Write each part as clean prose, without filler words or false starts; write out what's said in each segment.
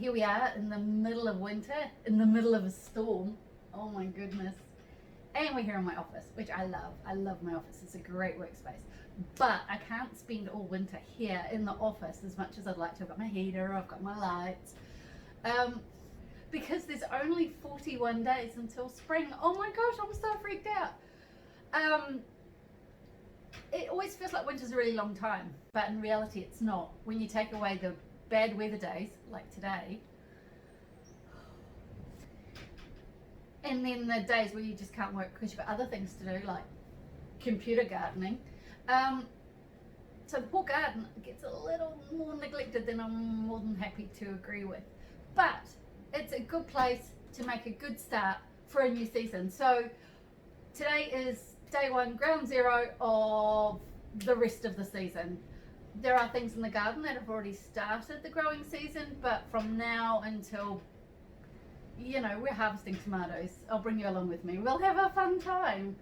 here we are in the middle of winter, in the middle of a storm. Oh my goodness. And we're here in my office, which I love. I love my office. It's a great workspace. But I can't spend all winter here in the office as much as I'd like to. I've got my heater, I've got my lights. Because there's only 41 days until spring. Oh my gosh, I'm so freaked out. It always feels like winter's a really long time, but in reality it's not. When you take away the bad weather days, like today, and then the days where you just can't work because you've got other things to do, like computer gardening. So the poor garden gets a little more neglected than I'm more than happy to agree with. But it's a good place to make a good start for a new season. So today is day one, ground zero of the rest of the season. There are things in the garden that have already started the growing season, but from now until, you know, we're harvesting tomatoes, I'll bring you along with me. We'll have a fun time.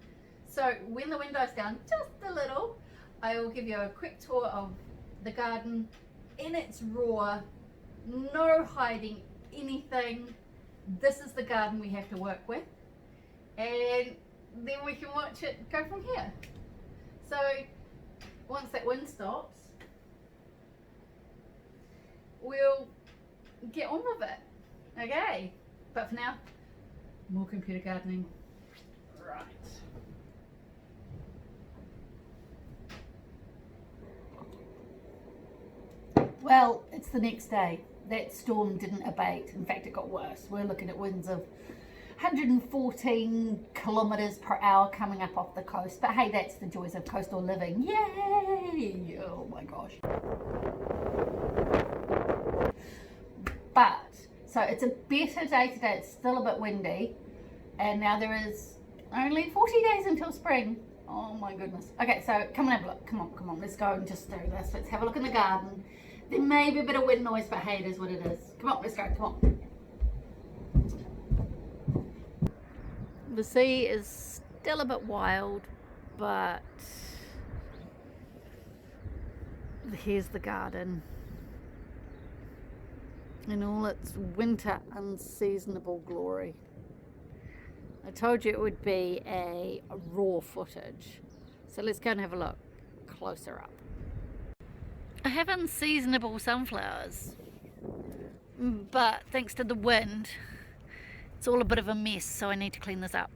So when the wind dies down just a little, I will give you a quick tour of the garden in its raw, no hiding anything. This is the garden we have to work with, and then we can watch it go from here. So once that wind stops, we'll get on with it. Okay, but for now, more computer gardening. Right. Well, it's the next day. That storm didn't abate. In fact, it got worse. We're looking at winds of 114 kilometres per hour coming up off the coast. But hey, that's the joys of coastal living. Yay! Oh my gosh. But, so it's a better day today. It's still a bit windy. And now there is only 40 days until spring. Oh my goodness. Okay, so come and have a look. Come on. Let's go and just do this. Let's have a look in the garden. There may be a bit of wind noise, but hey, it is what it is. Come on, let's go. Come on. The sea is still a bit wild, but here's the garden in all its winter unseasonable glory. I told you it would be a raw footage, so let's go and have a look closer up. I have unseasonable sunflowers, but thanks to the wind, it's all a bit of a mess, so I need to clean this up.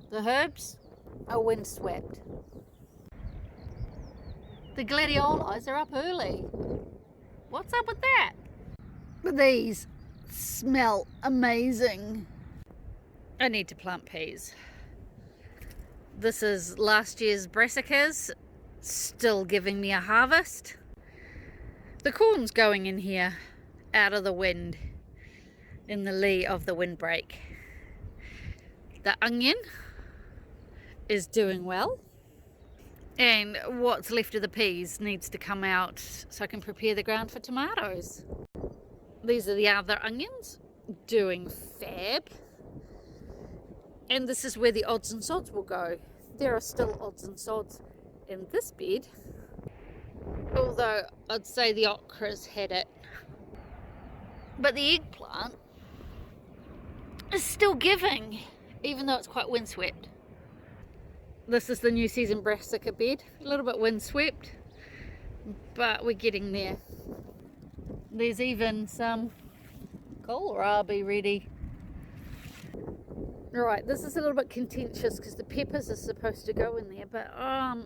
The herbs are windswept. The gladiolis are up early. What's up with that? But these smell amazing. I need to plant peas. This is last year's brassicas, still giving me a harvest. The corn's going in here, out of the wind, in the lee of the windbreak. The onion is doing well, and what's left of the peas needs to come out so I can prepare the ground for tomatoes. These are the other onions, doing fab. And this is where the odds and sods will go. There are still odds and sods in this bed, although I'd say the okra's had it. But the eggplant is still giving, even though it's quite windswept. This is the new season brassica bed, a little bit windswept, but we're getting there. There's even some kohlrabi ready. Right, this is a little bit contentious because the peppers are supposed to go in there, but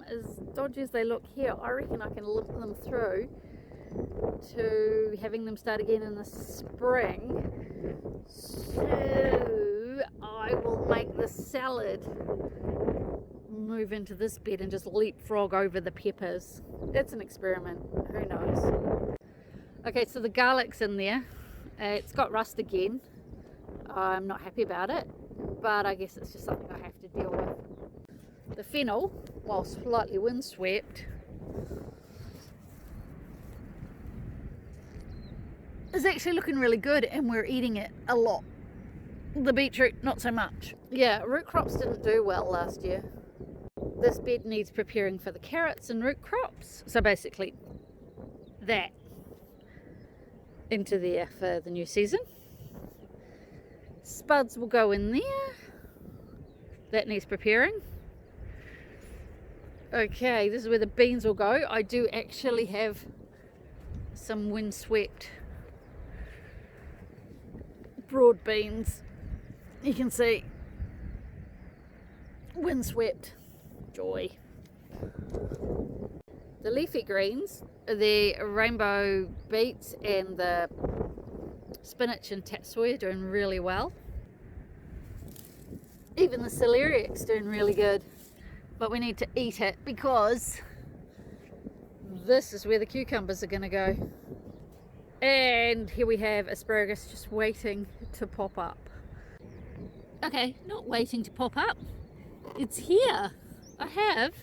as dodgy as they look here, I reckon I can limp them through to having them start again in the spring. So I will make the salad move into this bed and just leapfrog over the peppers. It's an experiment, who knows. Okay, so the garlic's in there. It's got rust again. I'm not happy about it, but I guess it's just something I have to deal with. The fennel, while slightly windswept, is actually looking really good, and we're eating it a lot. The beetroot, not so much. Yeah, root crops didn't do well last year. This bed needs preparing for the carrots and root crops. So basically, that into there for the new season. Spuds will go in there. That needs preparing. Okay, this is where the beans will go. I do actually have some windswept broad beans. You can see windswept, joy. The leafy greens, the rainbow beets and the spinach and tatsoi are doing really well. Even the celeriac's doing really good, but we need to eat it because this is where the cucumbers are going to go. And here we have asparagus just waiting to pop up. Okay, not waiting to pop up. It's here. I have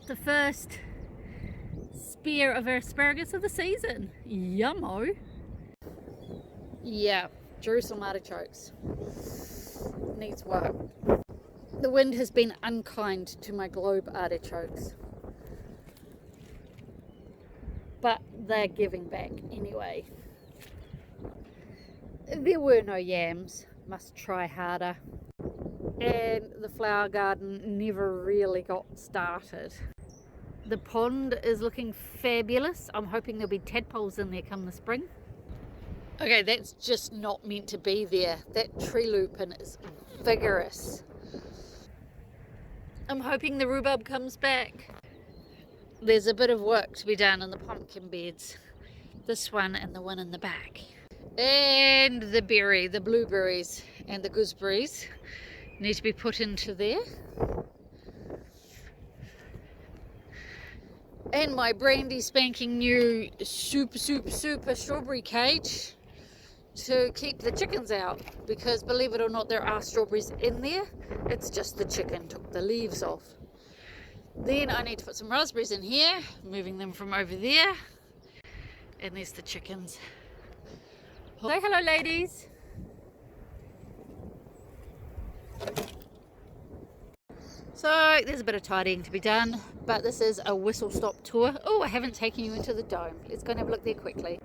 the first spear of asparagus of the season. Yummo. Yeah, Jerusalem artichokes. Needs work. The wind has been unkind to my globe artichokes, but they're giving back anyway. There were no yams, must try harder. And the flower garden never really got started. The pond is looking fabulous. I'm hoping there'll be tadpoles in there come the spring. Okay, that's just not meant to be there. That tree lupin is vigorous. I'm hoping the rhubarb comes back. There's a bit of work to be done in the pumpkin beds. This one and the one in the back. And the blueberries and the gooseberries need to be put into there. And my brandy spanking new super strawberry cage to keep the chickens out, because believe it or not, there are strawberries in there. It's just the chicken took the leaves off. Then I need to put some raspberries in here, moving them from over there. And there's the chickens. Say hello, ladies. So there's a bit of tidying to be done, but this is a whistle stop tour. Oh, I haven't taken you into the dome. Let's go and have a look there quickly.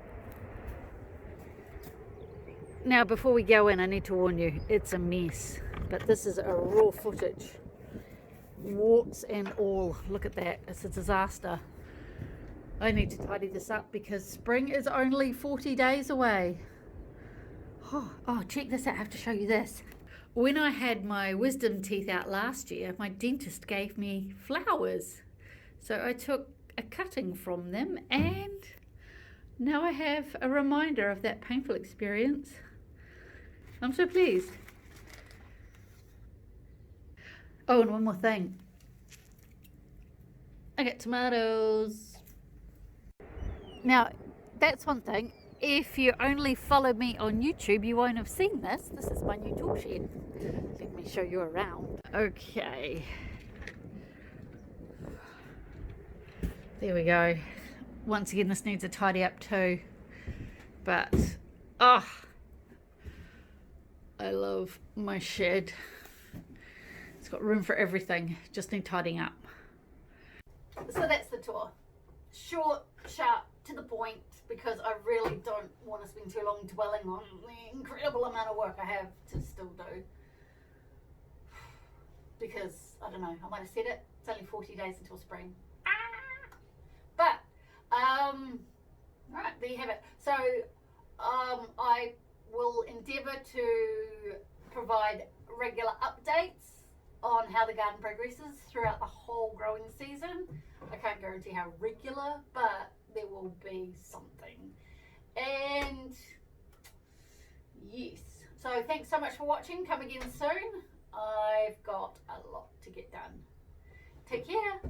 Now, before we go in, I need to warn you, it's a mess, but this is a raw footage. Warts and all. Look at that. It's a disaster. I need to tidy this up because spring is only 40 days away. Oh, check this out. I have to show you this. When I had my wisdom teeth out last year, my dentist gave me flowers. So I took a cutting from them, and now I have a reminder of that painful experience. I'm so pleased. Oh, and one more thing. I got tomatoes. Now, that's one thing. If you only follow me on YouTube, you won't have seen this. This is my new tool shed. Let me show you around. Okay. There we go. Once again, this needs a tidy up too. But, oh, I love my shed. It's got room for everything. Just need tidying up. So that's the tour. Short, sharp, to the point, because I really don't want to spend too long dwelling on the incredible amount of work I have to still do. Because, I don't know, I might have said it, it's only 40 days until spring. But, alright, there you have it. So, I will endeavour to provide regular updates on how the garden progresses throughout the whole growing season. I can't guarantee how regular, but there will be something. And yes, so thanks so much for watching. Come again soon. I've got a lot to get done. Take care.